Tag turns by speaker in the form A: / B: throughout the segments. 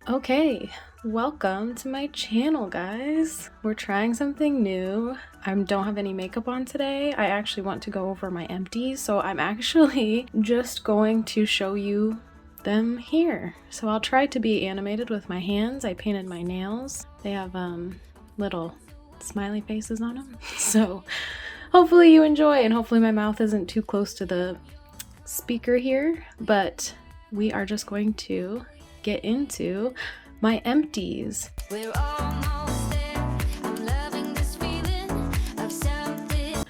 A: Okay, welcome to my channel, guys. We're trying something new. I don't have any makeup on today. I actually want to go over my empties, so I'm actually just going to show you them here. So I'll try to be animated with my hands. I painted my nails. They have little smiley faces on them. So hopefully you enjoy, and hopefully my mouth isn't too close to the speaker here, but we are just going to get into my empties.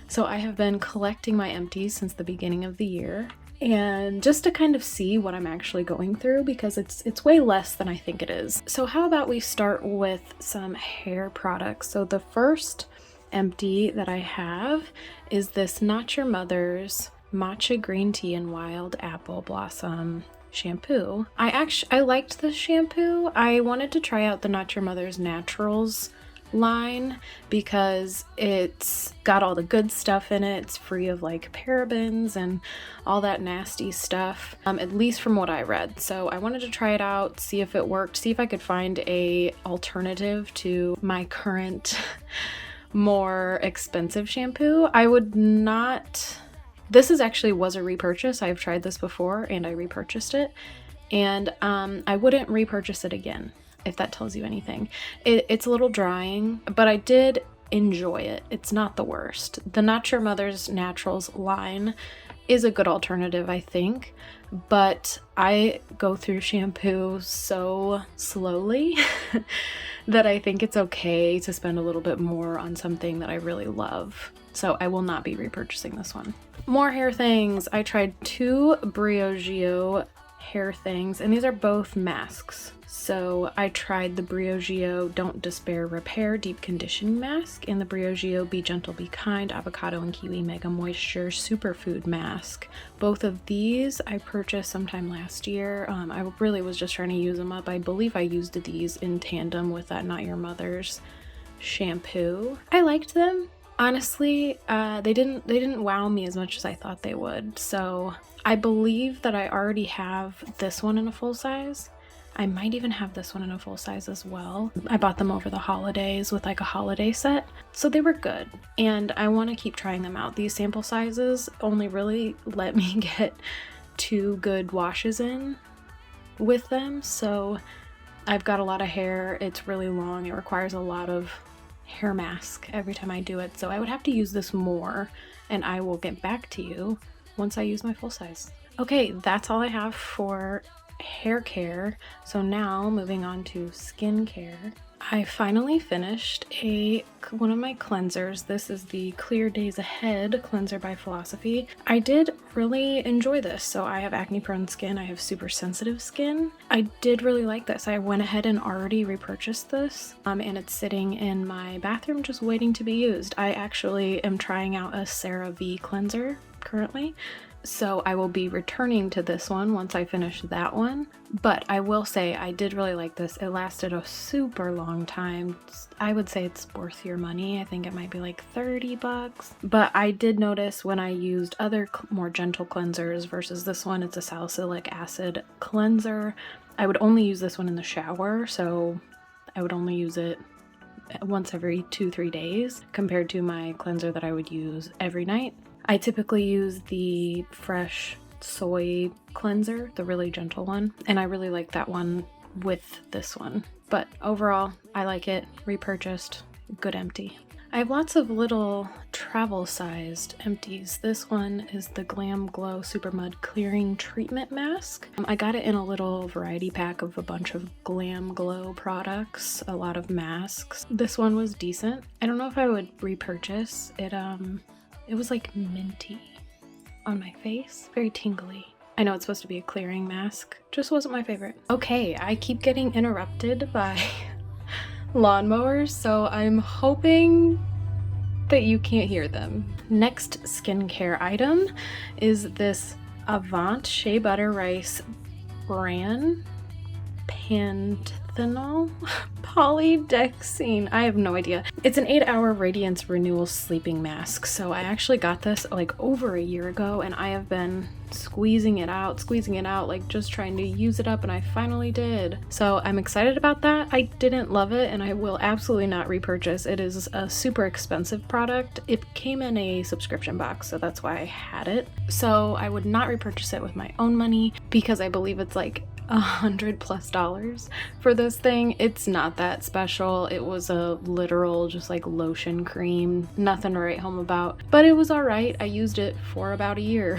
A: So I have been collecting my empties since the beginning of the year, and just to kind of see what I'm actually going through, because it's way less than I think it is. So how about we start with some hair products. So the first empty that I have is this Not Your Mother's Matcha Green Tea and Wild Apple Blossom shampoo. I liked this shampoo. I wanted to try out the Not Your Mother's Naturals line because it's got all the good stuff in it. It's free of like parabens and all that nasty stuff, at least from what I read. So I wanted to try it out, see if it worked, see if I could find a alternative to my current more expensive shampoo. I would not... This was a repurchase. I've tried this before and I repurchased it, and I wouldn't repurchase it again, if that tells you anything. It's a little drying, but I did enjoy it. It's not the worst. The Not Your Mother's Naturals line is a good alternative, I think, but I go through shampoo so slowly that I think it's okay to spend a little bit more on something that I really love. So I will not be repurchasing this one. More hair things. I tried two Briogeo hair things, and these are both masks. So I tried the Briogeo Don't Despair Repair Deep Conditioning Mask and the Briogeo Be Gentle Be Kind Avocado and Kiwi Mega Moisture Superfood Mask. Both of these I purchased sometime last year. I really was just trying to use them up. I believe I used these in tandem with that Not Your Mother's shampoo. I liked them. Honestly, they didn't wow me as much as I thought they would. So I believe that I already have this one in a full size. I might even have this one in a full size as well. I bought them over the holidays with like a holiday set, so they were good, and I want to keep trying them out. These sample sizes only really let me get 2 good washes in with them, so I've got a lot of hair. It's really long. It requires a lot of hair mask every time I do it, so I would have to use this more, and I will get back to you once I use my full size. Okay, that's all I have for hair care. So now moving on to skincare. I finally finished one of my cleansers. This is the Clear Days Ahead cleanser by Philosophy. I did really enjoy this. So I have acne prone skin, I have super sensitive skin. I did really like this. I went ahead and already repurchased this, and it's sitting in my bathroom just waiting to be used. I actually am trying out a CeraVe cleanser currently, so I will be returning to this one once I finish that one. But I will say I did really like this. It lasted a super long time. I would say it's worth your money. I think it might be like $30. But I did notice when I used other more gentle cleansers versus this one, it's a salicylic acid cleanser. I would only use this one in the shower, so I would only use it once every 2-3 days compared to my cleanser that I would use every night. I typically use the fresh soy cleanser, the really gentle one, and I really like that one with this one. But overall, I like it. Repurchased. Good empty. I have lots of little travel-sized empties. This one is the Glam Glow Super Mud Clearing Treatment Mask. I got it in a little variety pack of a bunch of Glam Glow products, a lot of masks. This one was decent. I don't know if I would repurchase it. It was like minty on my face, very tingly. I know it's supposed to be a clearing mask, just wasn't my favorite. Okay, I keep getting interrupted by lawnmowers, so I'm hoping that you can't hear them. Next skincare item is this Avant Shea Butter Rice Bran panthenol polydexine. I have no idea. It's an 8-hour radiance renewal sleeping mask. So I actually got this like over a year ago, and I have been squeezing it out, like just trying to use it up, and I finally did. So I'm excited about that. I didn't love it, and I will absolutely not repurchase. It is a super expensive product. It came in a subscription box, so that's why I had it. So I would not repurchase it with my own money because I believe it's like $100+ for this thing. It's not that special. It was a literal just like lotion cream, nothing to write home about, but it was all right. I used it for about a year.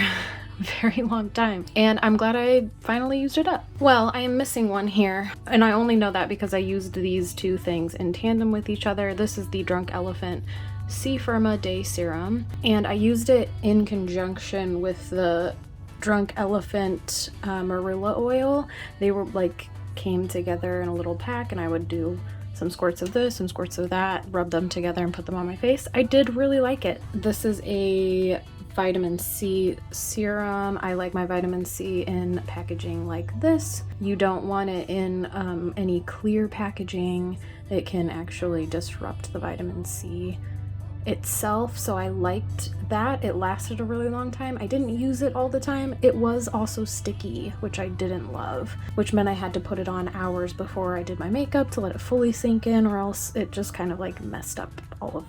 A: Very long time, and I'm glad I finally used it up. Well, I am missing one here, and I only know that because I used these two things in tandem with each other. This is the Drunk Elephant C Firma Day Serum, and I used it in conjunction with the Drunk Elephant Marula oil. They were like came together in a little pack, and I would do some squirts of this, some squirts of that, rub them together and put them on my face. I did really like it. This is a vitamin C serum. I like my vitamin C in packaging like this. You don't want it in any clear packaging. It can actually disrupt the vitamin C itself, so I liked that. It lasted a really long time. I didn't use it all the time. It was also sticky, which I didn't love, which meant I had to put it on hours before I did my makeup to let it fully sink in, or else it just kind of like messed up all of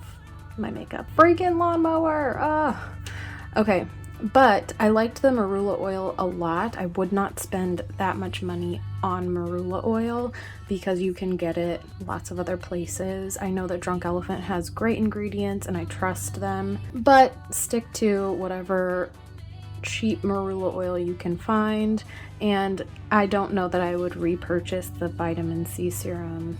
A: my makeup. Freaking lawnmower! Ugh. Okay, but I liked the marula oil a lot. I would not spend that much money on marula oil because you can get it lots of other places. I know that Drunk Elephant has great ingredients and I trust them, but stick to whatever cheap marula oil you can find. And I don't know that I would repurchase the vitamin C serum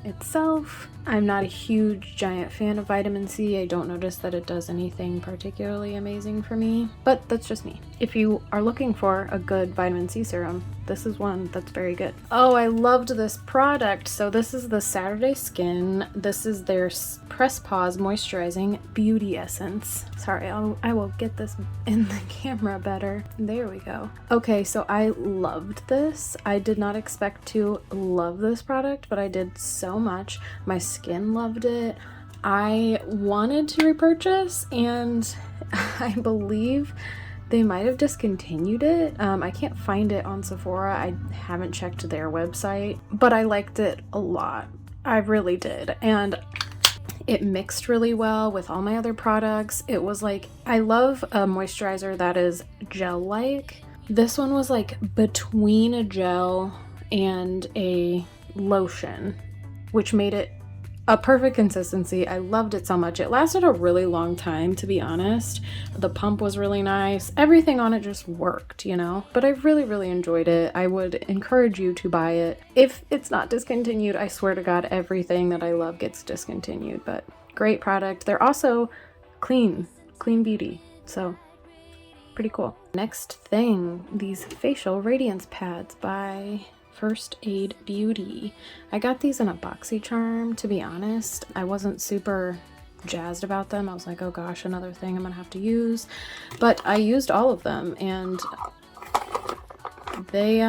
A: itself. I'm not a huge giant fan of vitamin C. I don't notice that it does anything particularly amazing for me, but that's just me. If you are looking for a good vitamin C serum, this is one that's very good. Oh, I loved this product. So this is the Saturday Skin. This is their Press Pause Moisturizing Beauty Essence. Sorry, I will get this in the camera better. There we go. Okay, so I loved this. I did not expect to love this product, but I did so much. My skin loved it. I wanted to repurchase, and I believe they might have discontinued it. I can't find it on Sephora. I haven't checked their website, but I liked it a lot. I really did. And it mixed really well with all my other products. It was like, I love a moisturizer that is gel-like. This one was like between a gel and a lotion, which made it a perfect consistency. I loved it so much. It lasted a really long time, to be honest. The pump was really nice. Everything on it just worked, you know? But I really, really enjoyed it. I would encourage you to buy it. If it's not discontinued, I swear to God, everything that I love gets discontinued, but great product. They're also clean beauty, so pretty cool. Next thing, these facial radiance pads by First Aid Beauty. I got these in a BoxyCharm, to be honest. I wasn't super jazzed about them. I was like, oh gosh, another thing I'm gonna have to use. But I used all of them, and they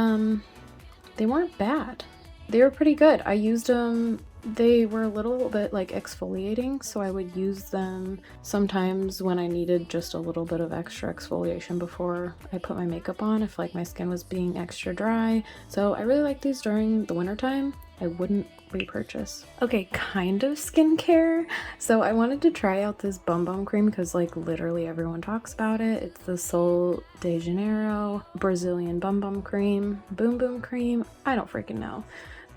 A: weren't bad. They were pretty good. I used them. They were a little bit like exfoliating, so I would use them sometimes when I needed just a little bit of extra exfoliation before I put my makeup on, if like my skin was being extra dry. So I really like these during the winter time. I wouldn't repurchase. Okay, kind of skincare. So I wanted to try out this Bum Bum cream because like literally everyone talks about it. It's the Sol de Janeiro Brazilian Bum Bum cream. Boom Boom cream. I don't freaking know.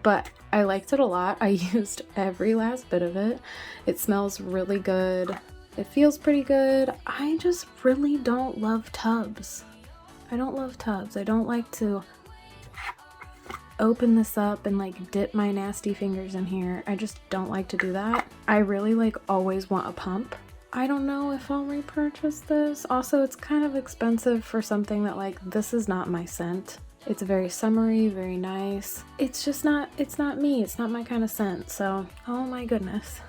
A: But I liked it a lot. I used every last bit of it. It smells really good. It feels pretty good. I just really don't love tubs. I don't love tubs. I don't like to open this up and like dip my nasty fingers in here. I just don't like to do that. I really like always want a pump. I don't know if I'll repurchase this. Also, it's kind of expensive for something that like, this is not my scent. It's very summery, very nice. It's just not, it's not me. It's not my kind of scent. So, oh my goodness.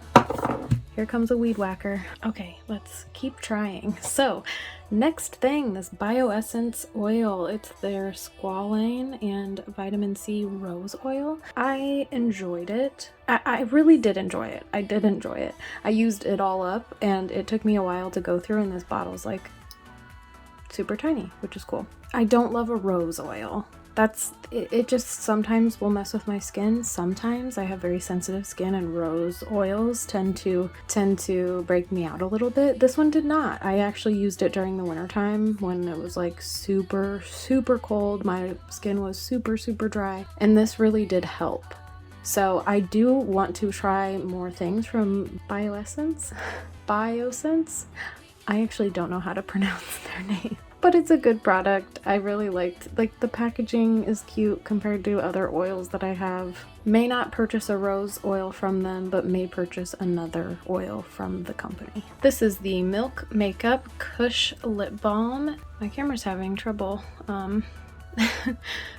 A: here comes a weed whacker. Okay, let's keep trying. So, next thing, this Bioessence Oil. It's their squalane and vitamin C rose oil. I enjoyed it. I really did enjoy it. I did enjoy it. I used it all up, and it took me a while to go through, and this bottle's like super tiny, which is cool. I don't love a rose oil. It just sometimes will mess with my skin. Sometimes I have very sensitive skin, and rose oils tend to break me out a little bit. This one did not. I actually used it during the wintertime when it was like super cold. My skin was super dry, and this really did help. So I do want to try more things from Bioessence. Bioessence? I actually don't know how to pronounce their name. But it's a good product. I really liked, like, the packaging is cute compared to other oils that I have. May not purchase a rose oil from them, but may purchase another oil from the company. This is the Milk Makeup Kush Lip Balm. My camera's having trouble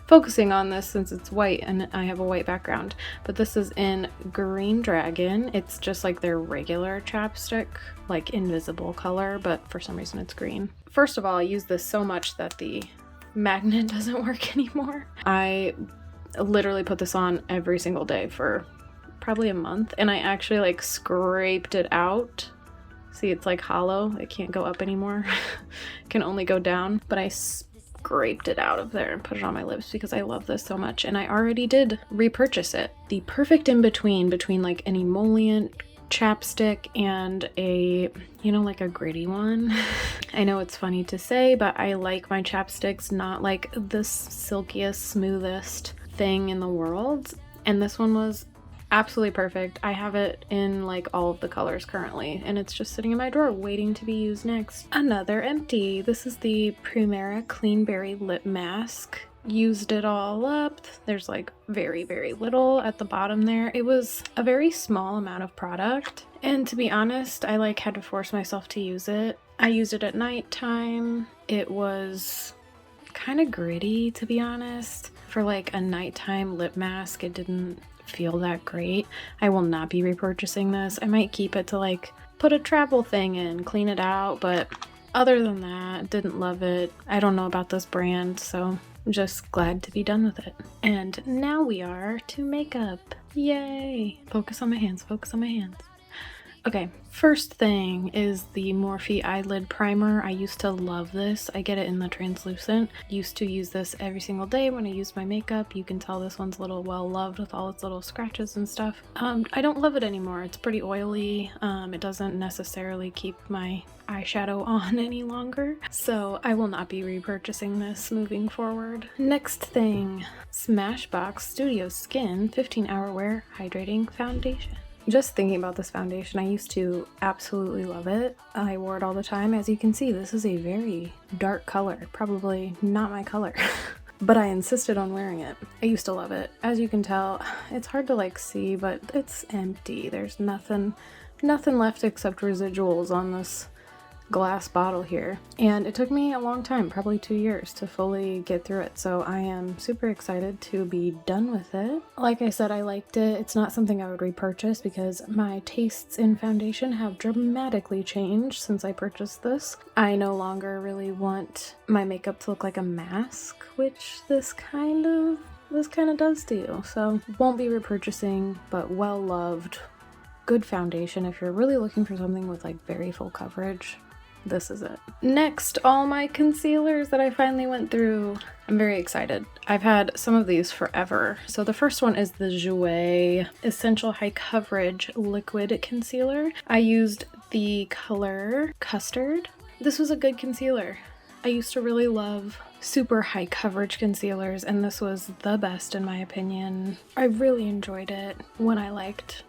A: focusing on this since it's white and I have a white background. But this is in Green Dragon. It's just like their regular chapstick, like invisible color, but for some reason it's green. First of all, I use this so much that the magnet doesn't work anymore. I literally put this on every single day for probably a month, and I actually like scraped it out. See, it's like hollow. It can't go up anymore. It can only go down, but I scraped it out of there and put it on my lips because I love this so much, and I already did repurchase it. The perfect in between like an emollient chapstick and a, you know, like a gritty one. I know it's funny to say, but I like my chapsticks not like the silkiest, smoothest thing in the world, and this one was absolutely perfect. I have it in like all of the colors currently, and it's just sitting in my drawer waiting to be used next. Another empty. This is the Primera Clean Berry Lip Mask. Used it all up. There's like very little at the bottom there. It was a very small amount of product, and to be honest, I like had to force myself to use it. I used it at nighttime. It was kind of gritty, to be honest. For like a nighttime lip mask, it didn't feel that great. I will not be repurchasing this. I might keep it to like put a travel thing in, clean it out, but other than that, didn't love it. I don't know about this brand, so I'm just glad to be done with it. And now we are to makeup. Yay! Focus on my hands, focus on my hands. Okay, first thing is the Morphe Eyelid Primer. I used to love this. I get it in the translucent. Used to use this every single day when I used my makeup. You can tell this one's a little well loved with all its little scratches and stuff. I don't love it anymore. It's pretty oily. It doesn't necessarily keep my eyeshadow on any longer, so I will not be repurchasing this moving forward. Next thing, Smashbox Studio Skin 15-Hour Wear Hydrating Foundation. Just thinking about this foundation, I used to absolutely love it. I wore it all the time. As you can see, this is a very dark color, probably not my color, but I insisted on wearing it. I used to love it. As you can tell, it's hard to like see, but it's empty. There's nothing left except residuals on this glass bottle here, and it took me a long time, probably 2 years, to fully get through it, so I am super excited to be done with it. Like I said, I liked it. It's not something I would repurchase because my tastes in foundation have dramatically changed since I purchased this. I no longer really want my makeup to look like a mask, which this kind of does do, so won't be repurchasing, but well loved, good foundation. If you're really looking for something with like very full coverage, this is it. Next, all my concealers that I finally went through. I'm very excited. I've had some of these forever. So the first one is the Jouer Essential High Coverage Liquid Concealer. I used the color Custard. This was a good concealer. I used to really love super high coverage concealers, and this was the best in my opinion. I really enjoyed it when I liked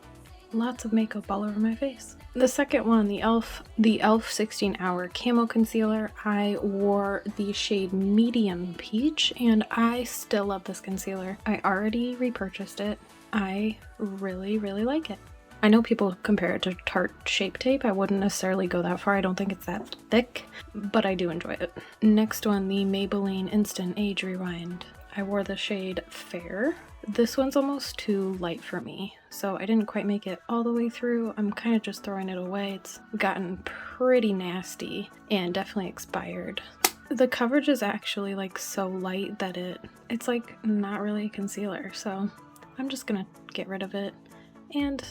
A: lots of makeup all over my face. The second one, the e.l.f. 16-Hour Camo Concealer. I wore the shade Medium Peach, and I still love this concealer. I already repurchased it. I really like it. I know people compare it to Tarte Shape Tape. I wouldn't necessarily go that far. I don't think it's that thick, but I do enjoy it. Next one, the Maybelline Instant Age Rewind. I wore the shade Fair. This one's almost too light for me, so I didn't quite make it all the way through. I'm kind of just throwing it away. It's gotten pretty nasty and definitely expired. The coverage is actually like so light that it's like not really a concealer, so I'm just gonna get rid of it, and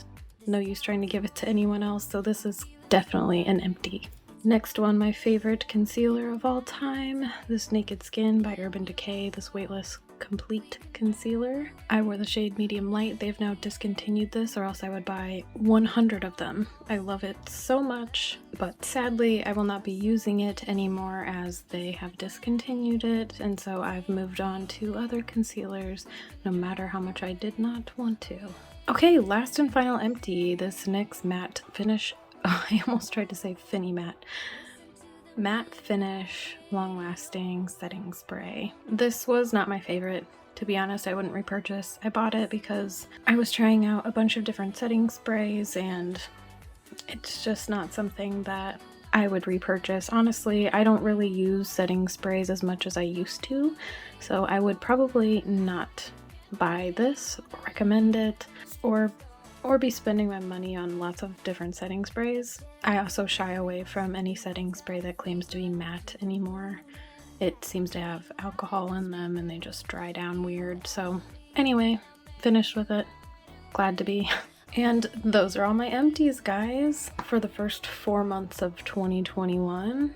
A: no use trying to give it to anyone else, so this is definitely an empty. Next one, my favorite concealer of all time, this Naked Skin by Urban Decay, this weightless complete concealer. I wore the shade medium light. They've now discontinued this, or else I would buy 100 of them. I love it so much, but sadly I will not be using it anymore as they have discontinued it, and so I've moved on to other concealers no matter how much I did not want to. Okay, last and final empty, this NYX matte finish. Oh, I almost tried to say Finny Matte. Matte Finish Long Lasting Setting Spray. This was not my favorite. To be honest, I wouldn't repurchase. I bought it because I was trying out a bunch of different setting sprays and it's just not something that I would repurchase. Honestly, I don't really use setting sprays as much as I used to, so I would probably not buy this, or recommend it, or be spending my money on lots of different setting sprays. I also shy away from any setting spray that claims to be matte anymore. It seems to have alcohol in them and they just dry down weird. So anyway, finished with it. Glad to be. And those are all my empties, guys, for the first 4 months of 2021.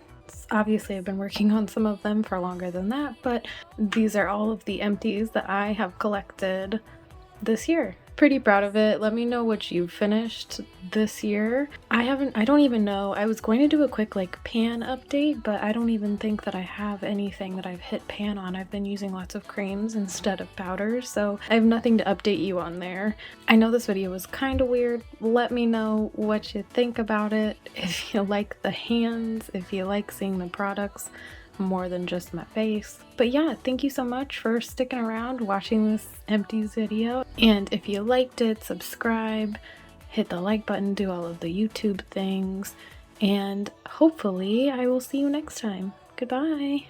A: Obviously, I've been working on some of them for longer than that, but these are all of the empties that I have collected this year. Pretty proud of it. Let me know what you finished this year. I don't even know. I was going to do a quick like pan update, but I don't even think that I have anything that I've hit pan on. I've been using lots of creams instead of powders, so I have nothing to update you on there. I know this video was kind of weird. Let me know what you think about it. If you like the hands, if you like seeing the products more than just my face. But yeah, thank you so much for sticking around watching this empties video, and if you liked it, subscribe, hit the like button, do all of the YouTube things, and hopefully I will see you next time. Goodbye.